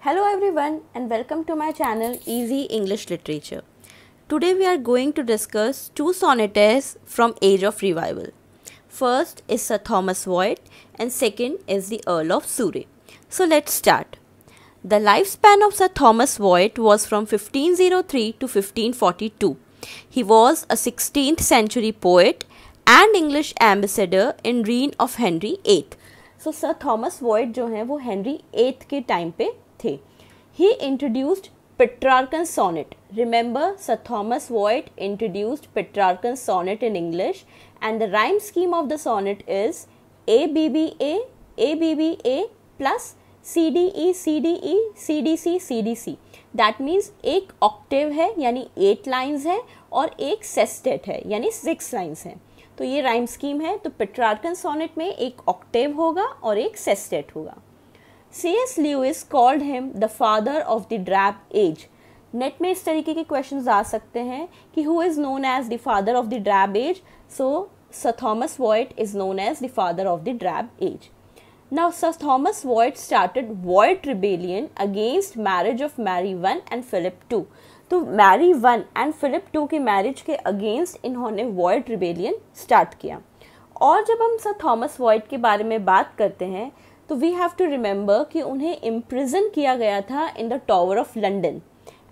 Hello everyone and welcome to my channel Easy English Literature. Today we are going to discuss two sonneteers from Age of Revival. First is Sir Thomas Wyatt and second is the Earl of Surrey. So let's start. The lifespan of Sir Thomas Wyatt was from 1503 to 1542. He was a 16th century poet and English ambassador in reign of Henry VIII. So Sir Thomas Wyatt जो हैं वो Henry VIII के time पे थे. He introduced Petrarchan sonnet. Remember, Sir Thomas Wyatt introduced Petrarchan sonnet in English, and the rhyme scheme of the sonnet is ABBA plus CDE CDE CDC CDC. That means एक octave है यानी 8 lines है और एक sestet है यानी 6 lines है. तो ये rhyme scheme है. तो Petrarchan sonnet में एक octave होगा और एक sestet होगा. C.S. Lewis called him the father of the drab age. Net में इस तरीके के क्वेश्चंस आ सकते हैं कि who is known as the father of the drab age? So Sir Thomas Wyatt is known as the father of the drab age. Now Sir Thomas Wyatt started Wyatt rebellion against marriage of Mary I and Philip II. तो Mary I and Philip II के marriage के against इन्होंने Wyatt rebellion start किया. और जब हम Sir Thomas Wyatt के बारे में बात करते हैं तो वी हैव टू रिमेंबर कि उन्हें इम्प्रिजन किया गया था in the tower of London.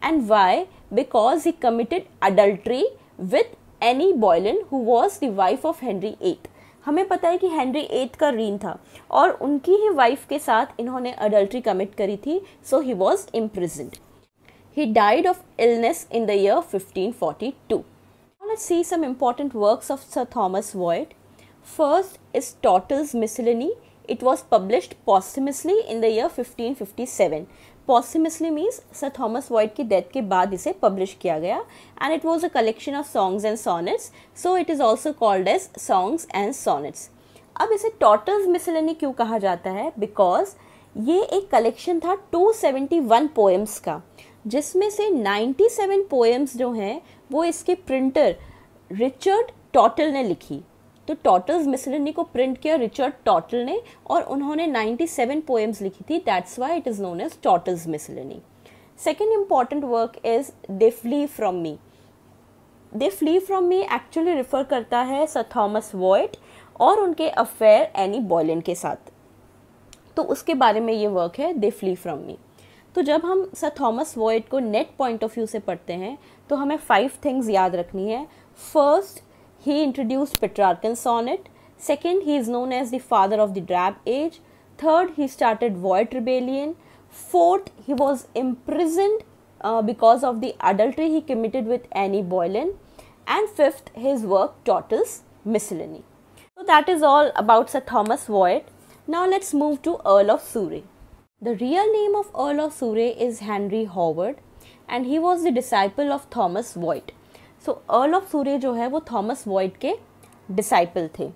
And why? Because he committed adultery with Anne Boleyn who was the wife of Henry VIII. हमें पता है कि हेनरी VIII का रीन था और उनकी ही वाइफ के साथ इन्होंने अडल्ट्री कमिट करी थी. So he was imprisoned. He died of illness in the year 1542. Let's see some important works of Sir Thomas Wyatt. First is Tortle's Miscellany. It was published posthumously in the year 1557. Posthumously means Sir Thomas Wyatt की death के बाद इसे publish किया गया and it was a collection of songs and sonnets, so it is also called as songs and sonnets. अब इसे Tortle's Miscellany क्यों कहा जाता है? Because ये एक कलेक्शन था 271 पोएम्स का, जिसमें से 97 पोएम्स जो हैं वो इसके प्रिंटर रिचर्ड टॉटल ने लिखी. तो टॉटल्स मिसलेनी को प्रिंट किया रिचर्ड टॉटल ने और उन्होंने 97 पोएम्स लिखी थी. That's why it is known as Tottel's miscellany. Second important work is they flee from me. They flee from me actually refer करता है सर थॉमस वॉयट और उनके अफेयर एनी बॉयलन के साथ. तो उसके बारे में ये वर्क है दे फ्ली फ्रॉम मी. तो जब हम सर थॉमस वॉयट को नेट पॉइंट ऑफ व्यू से पढ़ते हैं तो हमें 5 थिंग्स याद रखनी है. First, he introduced Petrarchan sonnet. Second, he is known as the father of the drab age. Third, he started Wyatt rebellion. Fourth, he was imprisoned because of the adultery he committed with Annie Boleyn. And fifth, his work Tortle's Miscellany. So that is all about Sir Thomas Wyatt. Now let's move to Earl of Surrey. The real name of Earl of Surrey is Henry Howard and he was the disciple of Thomas Wyatt. So earl of Surrey जो है वो Thomas Wyatt के disciple थे.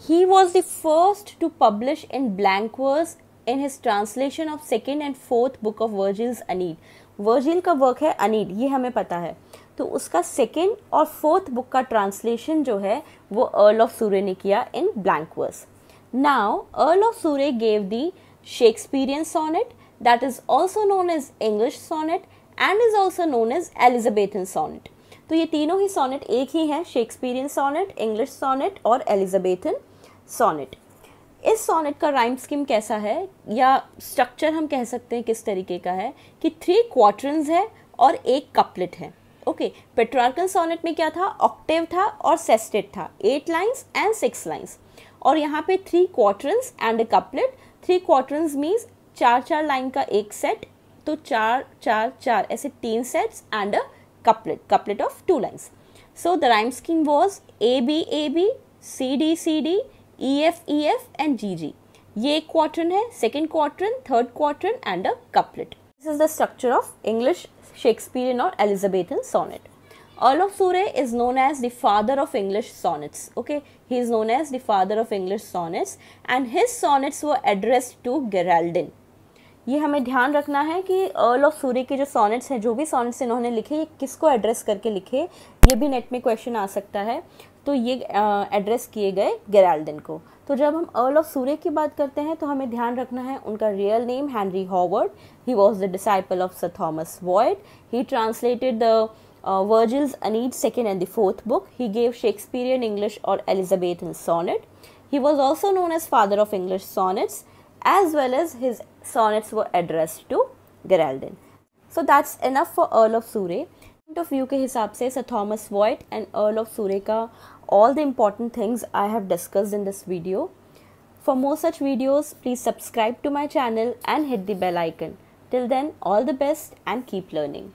He was the first to publish in blank verse in his translation of second and fourth book of Virgil's Aeneid. Virgil का work है Aeneid, ये हमें पता है. तो उसका सेकेंड और फोर्थ बुक का ट्रांसलेशन जो है वो अर्ल ऑफ सूरे ने किया in blank verse. Now earl of Surrey gave the Shakespearean sonnet that is also known as English sonnet and is also known as Elizabethan sonnet. तो ये तीनों ही सॉनेट एक ही हैं, शेक्सपियरियन सॉनेट, इंग्लिश सॉनेट और एलिजाबेथन सॉनेट. इस sonnet का राइम स्कीम कैसा है या स्ट्रक्चर हम कह सकते हैं किस तरीके का है कि 3 क्वार्टरन्स है और एक कपलेट है. ओके, पेट्रार्कन सॉनेट में क्या था? ऑक्टेव था और सेस्टेट था, 8 लाइन्स एंड 6 लाइन्स. और यहाँ पे 3 quatrains and a couplet. 3 quatrains means 4-4 line का एक सेट, तो 4-4-4 ऐसे 3 sets and a couplet of 2 lines. So the rhyme scheme was ABAB, CD EF and GG. ये एक quatrain है, second quatrain, third quatrain and a couplet. This is the structure of English Shakespearean or Elizabethan sonnet. Earl of Surrey is known as the father of English sonnets. Okay, he is known as the father of English sonnets and his sonnets were addressed to Geraldine. ये हमें ध्यान रखना है कि earl of सूरे के जो sonnets हैं, जो भी सॉनेट्स इन्होंने लिखे, ये किसको एड्रेस करके लिखे, ये भी नेट में क्वेश्चन आ सकता है. तो ये एड्रेस किए गए गेराल्डिन को. तो जब हम अर्ल ऑफ सूरे की बात करते हैं तो हमें ध्यान रखना है उनका real name Henry Howard. He was the disciple of sir Thomas void. He translated the Virgil's Aeneid second and the fourth book. He gave Shakespearean English or Elizabethan sonnet. He was also known as father of English sonnets, as well as his sonnets were addressed to Geraldine. So that's enough for Earl of Surrey. Point of view के हिसाब से Sir Thomas Wyatt and Earl of Surrey का all the important things I have discussed in this video. For more such videos, please subscribe to my channel and hit the bell icon. Till then, all the best and keep learning.